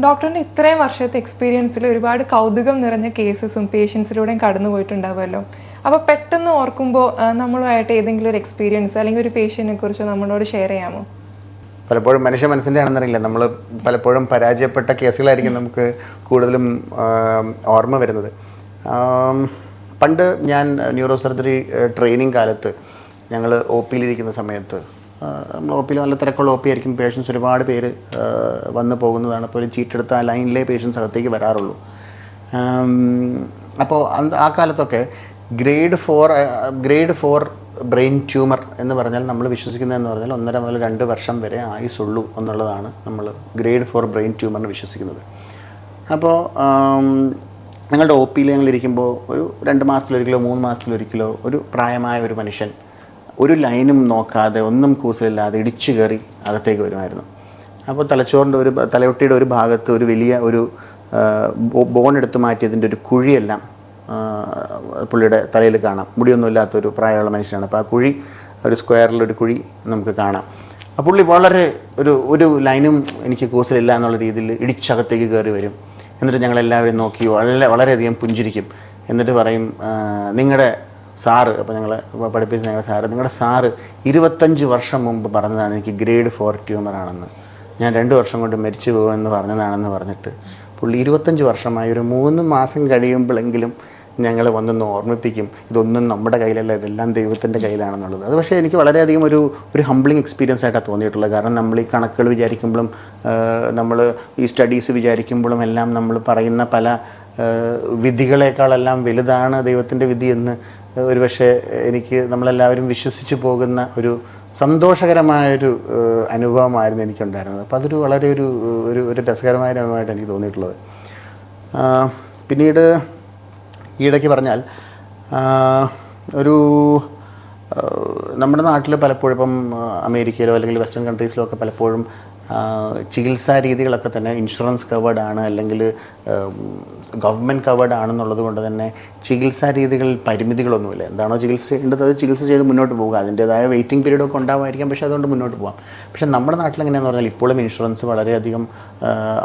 ഡോക്ടറിൻ്റെ ഇത്രയും വർഷത്തെ എക്സ്പീരിയൻസിൽ ഒരുപാട് കൗതുകം നിറഞ്ഞ കേസസും പേഷ്യൻസിലൂടെയും കടന്നു പോയിട്ടുണ്ടാവുമല്ലോ. അപ്പോൾ പെട്ടെന്ന് ഓർക്കുമ്പോൾ നമ്മളുമായിട്ട് ഏതെങ്കിലും ഒരു എക്സ്പീരിയൻസ് അല്ലെങ്കിൽ ഒരു പേഷ്യൻറ്റിനെ കുറിച്ച് നമ്മളോട് ഷെയർ ചെയ്യാമോ? പലപ്പോഴും മനുഷ്യ മനസ്സിൻ്റെ ആണെന്നറിയില്ല, നമ്മൾ പലപ്പോഴും പരാജയപ്പെട്ട കേസുകളായിരിക്കും നമുക്ക് കൂടുതലും ഓർമ്മ വരുന്നത്. പണ്ട് ഞാൻ ന്യൂറോ സർജറി ട്രെയിനിങ് കാലത്ത് ഞങ്ങൾ ഒ പിയിലിരിക്കുന്ന സമയത്ത്, നമ്മൾ ഒ പിയിൽ നല്ല തിരക്കുള്ള ഒ പി ആയിരിക്കും, പേഷ്യൻസ് ഒരുപാട് പേര് വന്നു പോകുന്നതാണ്. അപ്പോൾ ഒരു ചീട്ടെടുത്ത് ആ ലൈനിലെ പേഷ്യൻസ് അകത്തേക്ക് വരാറുള്ളൂ. അപ്പോൾ ആ കാലത്തൊക്കെ ഗ്രേഡ് 4 ബ്രെയിൻ ട്യൂമർ എന്ന് പറഞ്ഞാൽ നമ്മൾ വിശ്വസിക്കുന്നതെന്ന് പറഞ്ഞാൽ 1.5 മുതൽ 2 വർഷം വരെ ആയുസുള്ളൂ എന്നുള്ളതാണ് നമ്മൾ ഗ്രേഡ് 4 ബ്രെയിൻ ട്യൂമറിന് വിശ്വസിക്കുന്നത്. അപ്പോൾ ഞങ്ങളുടെ ഒ പിയിൽ ഞങ്ങളിരിക്കുമ്പോൾ ഒരു 2 മാസത്തിലൊരിക്കലോ 3 മാസത്തിലൊരിക്കലോ ഒരു പ്രായമായ ഒരു മനുഷ്യൻ ഒരു ലൈനും നോക്കാതെ ഒന്നും കൂസലില്ലാതെ ഇടിച്ചു കയറി അകത്തേക്ക് വരുമായിരുന്നു. അപ്പോൾ തലച്ചോറിൻ്റെ തലയൊട്ടിയുടെ ഒരു ഭാഗത്ത് ഒരു വലിയ ഒരു ബോൺ എടുത്ത് മാറ്റിയതിൻ്റെ ഒരു കുഴിയെല്ലാം പുള്ളിയുടെ തലയിൽ കാണാം. മുടിയൊന്നും ഇല്ലാത്തൊരു പ്രായമുള്ള മനുഷ്യനാണ്. അപ്പോൾ ആ കുഴി ഒരു സ്ക്വയറിലൊരു കുഴി നമുക്ക് കാണാം. ആ പുള്ളി വളരെ ഒരു ലൈനും എനിക്ക് കൂസലില്ല എന്നുള്ള രീതിയിൽ ഇടിച്ചകത്തേക്ക് കയറി വരും. എന്നിട്ട് ഞങ്ങളെല്ലാവരും നോക്കി വളരെയധികം പുഞ്ചിരിക്കും. എന്നിട്ട് പറയും, നിങ്ങളുടെ സാറ്, അപ്പോൾ ഞങ്ങളെ പഠിപ്പിച്ച ഞങ്ങളുടെ സാറ്, നിങ്ങളുടെ സാറ് 25 വർഷം മുമ്പ് പറഞ്ഞതാണ് എനിക്ക് ഗ്രേഡ് 4 ട്യൂമറാണെന്ന്, ഞാൻ 2 വർഷം കൊണ്ട് മരിച്ചു പോകുമെന്ന് പറഞ്ഞതാണെന്ന് പറഞ്ഞിട്ട് പുള്ളി 25 വർഷമായി ഒരു 3 മാസം കഴിയുമ്പോഴെങ്കിലും ഞങ്ങൾ വന്നൊന്ന് ഓർമ്മിപ്പിക്കും, ഇതൊന്നും നമ്മുടെ കയ്യിലല്ല, ഇതെല്ലാം ദൈവത്തിൻ്റെ കയ്യിലാണെന്നുള്ളത്. അത് പക്ഷേ എനിക്ക് വളരെയധികം ഒരു ഹംബ്ലിങ് എക്സ്പീരിയൻസ് ആയിട്ടാണ് തോന്നിയിട്ടുള്ളത്. കാരണം നമ്മൾ ഈ കണക്കുകൾ വിചാരിക്കുമ്പോഴും നമ്മൾ ഈ സ്റ്റഡീസ് വിചാരിക്കുമ്പോഴും എല്ലാം നമ്മൾ പറയുന്ന പല വിധികളെക്കാളെല്ലാം വലുതാണ് ദൈവത്തിൻ്റെ വിധി എന്ന് ഒരുപക്ഷെ നമ്മളെല്ലാവരും വിശ്വസിച്ച് പോകുന്ന ഒരു സന്തോഷകരമായൊരു അനുഭവമായിരുന്നു എനിക്കുണ്ടായിരുന്നത്. അപ്പോൾ അതൊരു വളരെ ഒരു രസകരമായ അനുഭവമായിട്ട് എനിക്ക് തോന്നിയിട്ടുള്ളത്. പിന്നീട് ഈയിടയ്ക്ക് പറഞ്ഞാൽ നമ്മുടെ നാട്ടിൽ പലപ്പോഴും ഇപ്പം അമേരിക്കയിലോ അല്ലെങ്കിൽ വെസ്റ്റേൺ കൺട്രീസിലോ ഒക്കെ പലപ്പോഴും ചികിത്സാ രീതികളൊക്കെ തന്നെ ഇൻഷുറൻസ് കവേർഡ് ആണ്, അല്ലെങ്കിൽ ഗവൺമെൻറ് കവേർഡ് ആണെന്നുള്ളത് കൊണ്ട് തന്നെ ചികിത്സാ രീതികളിൽ പരിമിതികളൊന്നുമില്ല. എന്താണോ ചികിത്സ ചെയ്യേണ്ടത് അത് ചികിത്സ ചെയ്ത് മുന്നോട്ട് പോകുക. അതിൻ്റേതായ വെയിറ്റിംഗ് പീരീഡൊക്കെ ഉണ്ടാകുമായിരിക്കാം, പക്ഷേ അതുകൊണ്ട് മുന്നോട്ട് പോകാം. പക്ഷേ നമ്മുടെ നാട്ടിൽ എങ്ങനെയാണെന്ന് പറഞ്ഞാൽ ഇപ്പോഴും ഇൻഷുറൻസ് വളരെയധികം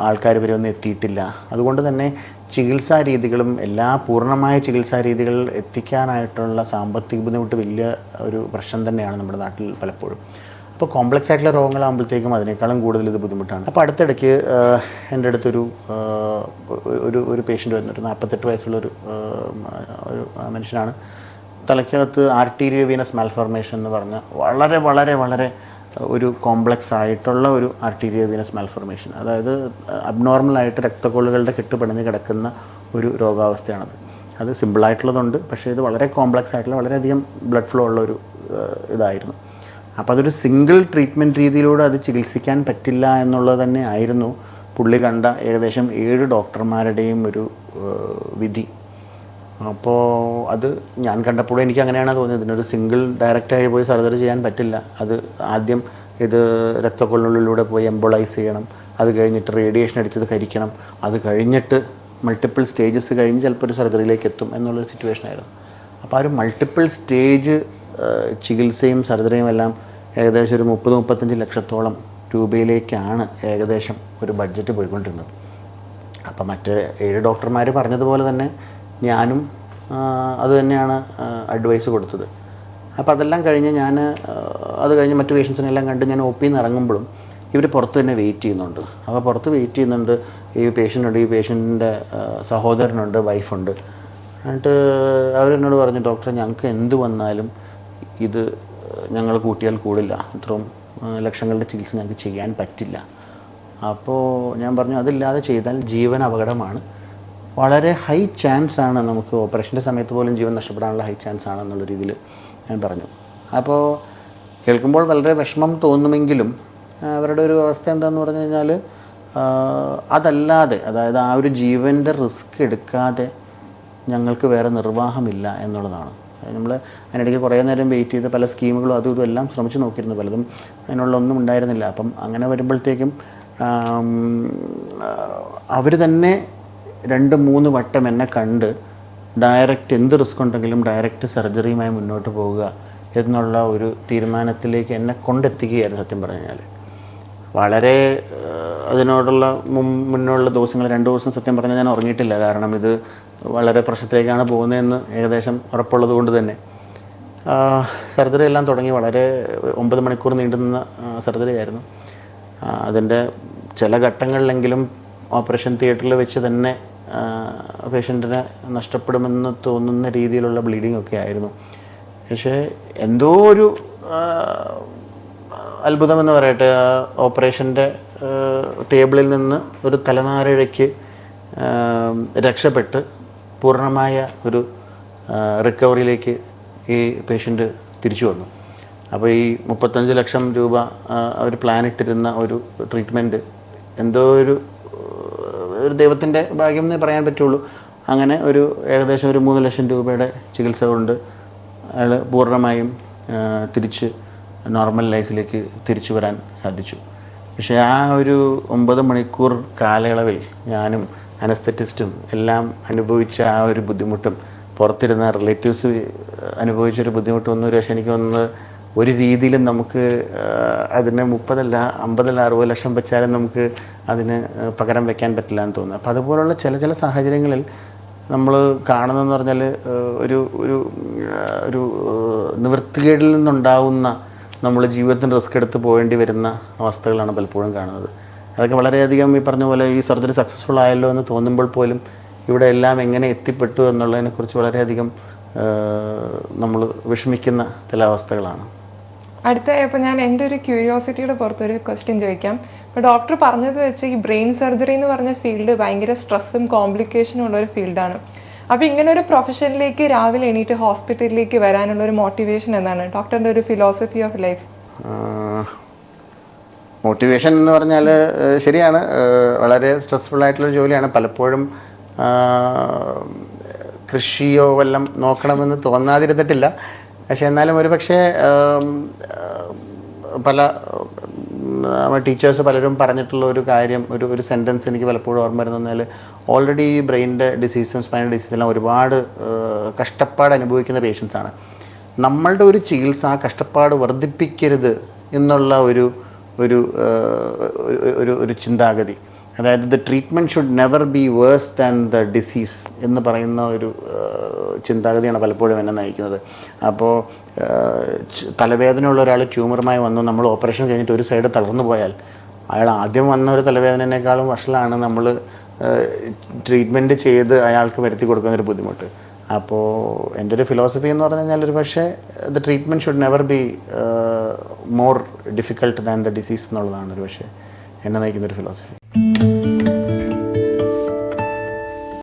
ആൾക്കാർ വരെ ഒന്നും എത്തിയിട്ടില്ല. അതുകൊണ്ട് തന്നെ ചികിത്സാ രീതികളും പൂർണ്ണമായ ചികിത്സാ രീതികൾ എത്തിക്കാനായിട്ടുള്ള സാമ്പത്തിക ബുദ്ധിമുട്ട് വലിയ ഒരു പ്രശ്നം തന്നെയാണ് നമ്മുടെ നാട്ടിൽ പലപ്പോഴും. അപ്പോൾ കോംപ്ലക്സ് ആയിട്ടുള്ള രോഗങ്ങളാകുമ്പോഴത്തേക്കും അതിനേക്കാളും കൂടുതൽ ഇത് ബുദ്ധിമുട്ടാണ്. അപ്പോൾ അടുത്തിടയ്ക്ക് എൻ്റെ അടുത്തൊരു പേഷ്യൻ്റ് വരുന്നു. ഒരു 48 വയസ്സുള്ളൊരു മനുഷ്യനാണ്. തലയ്ക്കകത്ത് ആർട്ടീരിയോ വീനസ് മാൽഫോർമേഷൻ എന്ന് പറഞ്ഞ വളരെ വളരെ വളരെ ഒരു കോംപ്ലക്സ് ആയിട്ടുള്ള ഒരു ആർട്ടീരിയോ വീനസ് മാൽഫോർമേഷൻ, അതായത് അബ്നോർമലായിട്ട് രക്തക്കൊള്ളുകളുടെ കെട്ടുപിണഞ്ഞ് കിടക്കുന്ന ഒരു രോഗാവസ്ഥയാണത്. അത് സിമ്പിളായിട്ടുള്ളതുണ്ട്, പക്ഷേ ഇത് വളരെ കോംപ്ലക്സ് ആയിട്ടുള്ള വളരെയധികം ബ്ലഡ് ഫ്ലോ ഉള്ള ഒരു ഇതായിരുന്നു. അപ്പോൾ അതൊരു സിംഗിൾ ട്രീറ്റ്മെൻറ്റ് രീതിയിലൂടെ അത് ചികിത്സിക്കാൻ പറ്റില്ല എന്നുള്ളത് തന്നെ ആയിരുന്നു പുള്ളി കണ്ട ഏകദേശം 7 ഡോക്ടർമാരുടെയും ഒരു വിധി. അപ്പോൾ അത് ഞാൻ കണ്ടപ്പോഴും എനിക്ക് അങ്ങനെയാണ് തോന്നിയത്. ഇതിനൊരു സിംഗിൾ ഡയറക്റ്റായി പോയി സർജറി ചെയ്യാൻ പറ്റില്ല. അത് ആദ്യം ഇത് രക്തക്കൊള്ളുള്ളിലൂടെ പോയി എംബോളൈസ് ചെയ്യണം, അത് കഴിഞ്ഞിട്ട് റേഡിയേഷൻ അടിച്ചത് കരിക്കണം, അത് കഴിഞ്ഞിട്ട് മൾട്ടിപ്പിൾ സ്റ്റേജസ് കഴിഞ്ഞ് ചിലപ്പോൾ ഒരു സർജറിയിലേക്ക് എത്തും എന്നുള്ളൊരു സിറ്റുവേഷനായിരുന്നു. അപ്പോൾ ആ ഒരു മൾട്ടിപ്പിൾ സ്റ്റേജ് ചികിത്സയും സർജറിയും എല്ലാം ഏകദേശം ഒരു 30-35 ലക്ഷത്തോളം രൂപയിലേക്കാണ് ഏകദേശം ഒരു ബഡ്ജറ്റ് പോയിക്കൊണ്ടിരുന്നത്. അപ്പോൾ മറ്റ് 7 ഡോക്ടർമാർ പറഞ്ഞതുപോലെ തന്നെ ഞാനും അത് തന്നെയാണ് അഡ്വൈസ് കൊടുത്തത്. അപ്പോൾ അതെല്ലാം കഴിഞ്ഞ് അത് കഴിഞ്ഞ് മറ്റ് പേഷ്യൻസിനെല്ലാം കണ്ട് ഞാൻ ഒ പിയിൽ നിന്ന് ഇറങ്ങുമ്പോഴും ഇവർ പുറത്ത് തന്നെ വെയിറ്റ് ചെയ്യുന്നുണ്ട്. അപ്പോൾ പുറത്ത് വെയിറ്റ് ചെയ്യുന്നുണ്ട്. ഈ പേഷ്യൻറ്റിൻ്റെ സഹോദരനുണ്ട്, വൈഫുണ്ട്. എന്നിട്ട് അവരെന്നോട് പറഞ്ഞു, ഡോക്ടർ ഞങ്ങൾക്ക് എന്ത് വന്നാലും ഇത് ഞങ്ങൾ കൂട്ടിയാൽ കൂടില്ല, ഇത്രയും ലക്ഷങ്ങളുടെ ചികിത്സ ഞങ്ങൾക്ക് ചെയ്യാൻ പറ്റില്ല. അപ്പോൾ ഞാൻ പറഞ്ഞു, അതില്ലാതെ ചെയ്താൽ ജീവൻ അപകടമാണ്, വളരെ ഹൈ ചാൻസ് ആണ്, നമുക്ക് ഓപ്പറേഷൻ്റെ സമയത്ത് പോലും ജീവൻ നഷ്ടപ്പെടാനുള്ള ഹൈ ചാൻസ് ആണെന്നുള്ള രീതിയിൽ ഞാൻ പറഞ്ഞു. അപ്പോൾ കേൾക്കുമ്പോൾ വളരെ വിഷമം തോന്നുമെങ്കിലും അവരുടെ ഒരു അവസ്ഥ എന്താണെന്ന് പറഞ്ഞു കഴിഞ്ഞാൽ അതല്ലാതെ, അതായത് ആ ഒരു ജീവൻ്റെ റിസ്ക് എടുക്കാതെ ഞങ്ങൾക്ക് വേറെ നിർവാഹമില്ല എന്നുള്ളതാണ്. നമ്മൾ അതിനിടയ്ക്ക് കുറേ നേരം വെയിറ്റ് ചെയ്ത് പല സ്കീമുകളും അതും ഇതും എല്ലാം ശ്രമിച്ച് നോക്കിയിരുന്നു, പലതും അതിനുള്ള ഒന്നും ഉണ്ടായിരുന്നില്ല. അപ്പം അങ്ങനെ വരുമ്പോഴത്തേക്കും അവർ തന്നെ 2-3 വട്ടം എന്നെ കണ്ട് ഡയറക്റ്റ് എന്ത് റിസ്ക് ഉണ്ടെങ്കിലും ഡയറക്റ്റ് സർജറിയുമായി മുന്നോട്ട് പോവുക എന്നുള്ള ഒരു തീരുമാനത്തിലേക്ക് എന്നെ കൊണ്ടെത്തിക്കുകയായിരുന്നു. സത്യം പറഞ്ഞു കഴിഞ്ഞാൽ വളരെ അതിനോടുള്ള മുന്നുള്ള ദിവസങ്ങൾ 2 ദിവസം സത്യം പറഞ്ഞാൽ ഞാൻ ഉറങ്ങിയിട്ടില്ല. കാരണം ഇത് വളരെ പ്രശ്നത്തിലേക്കാണ് പോകുന്നതെന്ന് ഏകദേശം ഉറപ്പുള്ളത് കൊണ്ട് തന്നെ. സർജറി എല്ലാം തുടങ്ങി. വളരെ 9 മണിക്കൂർ നീണ്ടുനിന്ന സർജറി ആയിരുന്നു. അതിൻ്റെ ചില ഘട്ടങ്ങളിലെങ്കിലും ഓപ്പറേഷൻ തിയേറ്ററിൽ വെച്ച് തന്നെ പേഷ്യൻറ്റിനെ നഷ്ടപ്പെടുമെന്ന് തോന്നുന്ന രീതിയിലുള്ള ബ്ലീഡിംഗ് ഒക്കെ ആയിരുന്നു. പക്ഷേ എന്തോ ഒരു അത്ഭുതമെന്ന് പറയട്ടെ, ഓപ്പറേഷൻ്റെ ടേബിളിൽ നിന്ന് ഒരു തലനാരിഴയ്ക്ക് രക്ഷപ്പെട്ട് പൂർണ്ണമായ ഒരു റിക്കവറിയിലേക്ക് ഈ പേഷ്യൻ്റ് തിരിച്ചു വന്നു. അപ്പോൾ ഈ 35 ലക്ഷം രൂപ അവർ പ്ലാൻ ഇട്ടിരുന്ന ഒരു ട്രീറ്റ്മെൻറ്റ് എന്തോ ഒരു ദൈവത്തിൻ്റെ ഭാഗ്യം എന്നേ പറയാൻ പറ്റുള്ളൂ. അങ്ങനെ ഏകദേശം ഒരു 3 ലക്ഷം രൂപയുടെ ചികിത്സ കൊണ്ട് അയാൾ പൂർണ്ണമായും തിരിച്ച് നോർമൽ ലൈഫിലേക്ക് തിരിച്ചു വരാൻ സാധിച്ചു. പക്ഷേ ആ ഒരു 9 മണിക്കൂർ കാലയളവിൽ ഞാനും അനസ്തെറ്റിസ്റ്റും എല്ലാം അനുഭവിച്ച ആ ഒരു ബുദ്ധിമുട്ടും പുറത്തിരുന്ന റിലേറ്റീവ്സ് അനുഭവിച്ചൊരു ബുദ്ധിമുട്ടൊന്നും പക്ഷേ എനിക്ക് തോന്നുന്നത് ഒരു രീതിയിലും നമുക്ക് അതിന് 30 അല്ല 50 അല്ല 60 ലക്ഷം വെച്ചാലും നമുക്ക് അതിന് പകരം വയ്ക്കാൻ പറ്റില്ല എന്ന് തോന്നുന്നു. അപ്പോൾ അതുപോലുള്ള ചില സാഹചര്യങ്ങളിൽ നമ്മൾ കാണുന്നതെന്ന് പറഞ്ഞാൽ ഒരു ഒരു ഒരു നിവൃത്തികേടിൽ നിന്നുണ്ടാവുന്ന നമ്മൾ ജീവിതത്തിന് റിസ്ക് എടുത്ത് പോകേണ്ടി വരുന്ന അവസ്ഥകളാണ് പലപ്പോഴും കാണുന്നത്. അതൊക്കെ വളരെയധികം ഈ പറഞ്ഞ പോലെ ഈ സർജറി സക്സസ്ഫുൾ ആയല്ലോ എന്ന് തോന്നുമ്പോൾ പോലും ഇവിടെ എല്ലാം എങ്ങനെ എത്തിപ്പെട്ടു എന്നുള്ളതിനെക്കുറിച്ച് വളരെയധികം നമ്മൾ വിഷമിക്കുന്ന ചില അവസ്ഥകളാണ്. ഇപ്പോൾ ഞാൻ എൻ്റെ ഒരു ക്യൂരിയോസിറ്റിയുടെ പുറത്തൊരു ക്വസ്റ്റ്യൻ ചോദിക്കാം. ഇപ്പോൾ ഡോക്ടർ പറഞ്ഞത് വെച്ച് ഈ ബ്രെയിൻ സർജറി എന്ന് പറഞ്ഞ ഫീൽഡ് ഭയങ്കര സ്ട്രെസ്സും കോംപ്ലിക്കേഷനും ഉള്ളൊരു ഫീൽഡാണ്. അപ്പോൾ ഇങ്ങനെ ഒരു പ്രൊഫഷനിലേക്ക് രാവിലെ എണീറ്റ് ഹോസ്പിറ്റലിലേക്ക് വരാനുള്ളൊരു മോട്ടിവേഷൻ എന്താണ് ഡോക്ടറിൻ്റെ ഒരു ഫിലോസഫി ഓഫ് ലൈഫ്? മോട്ടിവേഷൻ എന്ന് പറഞ്ഞാൽ ശരിയാണ്, വളരെ സ്ട്രെസ്ഫുൾ ആയിട്ടുള്ള ജോലിയാണ്. പലപ്പോഴും കൃഷിയോ വല്ലം നോക്കണമെന്ന് തോന്നാതിരുന്നിട്ടില്ല. പക്ഷേ എന്നാലും ഒരു പക്ഷേ പല ടീച്ചേഴ്സ് പലരും പറഞ്ഞിട്ടുള്ള ഒരു കാര്യം, ഒരു സെൻറ്റൻസ് എനിക്ക് പലപ്പോഴും ഓർമ്മ വരുന്നതെന്നാൽ, ഓൾറെഡി ഈ ബ്രെയിനിൻ്റെ ഡിസീസും സ്പൈനൽ ഡിസീസെല്ലാം ഒരുപാട് കഷ്ടപ്പാട് അനുഭവിക്കുന്ന പേഷ്യൻസാണ്. നമ്മളുടെ ഒരു ചികിത്സ ആ കഷ്ടപ്പാട് വർദ്ധിപ്പിക്കരുത് എന്നുള്ള ഒരു ചിന്താഗതി, അതായത് the treatment should never be verse than the disease എന്ന് പറയുന്ന ഒരു ചിന്താഗതിയാണ് പലപ്പോഴും എന്നെ നയിക്കുന്നത്. അപ്പോൾ തലവേദനയുള്ള ഒരാൾ ട്യൂമറുമായി വന്നു, നമ്മൾ ഓപ്പറേഷൻ കഴിഞ്ഞിട്ട് ഒരു സൈഡ് തളർന്നു പോയാൽ അയാൾ ആദ്യം വന്ന ഒരു തലവേദനേക്കാളും വഷളാണ് നമ്മൾ ട്രീറ്റ്മെൻറ്റ് ചെയ്ത് അയാൾക്ക് വരുത്തി കൊടുക്കുന്നൊരു ബുദ്ധിമുട്ട്. അപ്പോൾ എൻ്റെ ഒരു ഫിലോസഫി എന്ന് പറഞ്ഞു കഴിഞ്ഞാൽ ഒരു പക്ഷേ the treatment should never be more difficult than the disease എന്നുള്ളതാണ് ഒരു പക്ഷേ എന്നെ നയിക്കുന്നൊരു ഫിലോസഫി.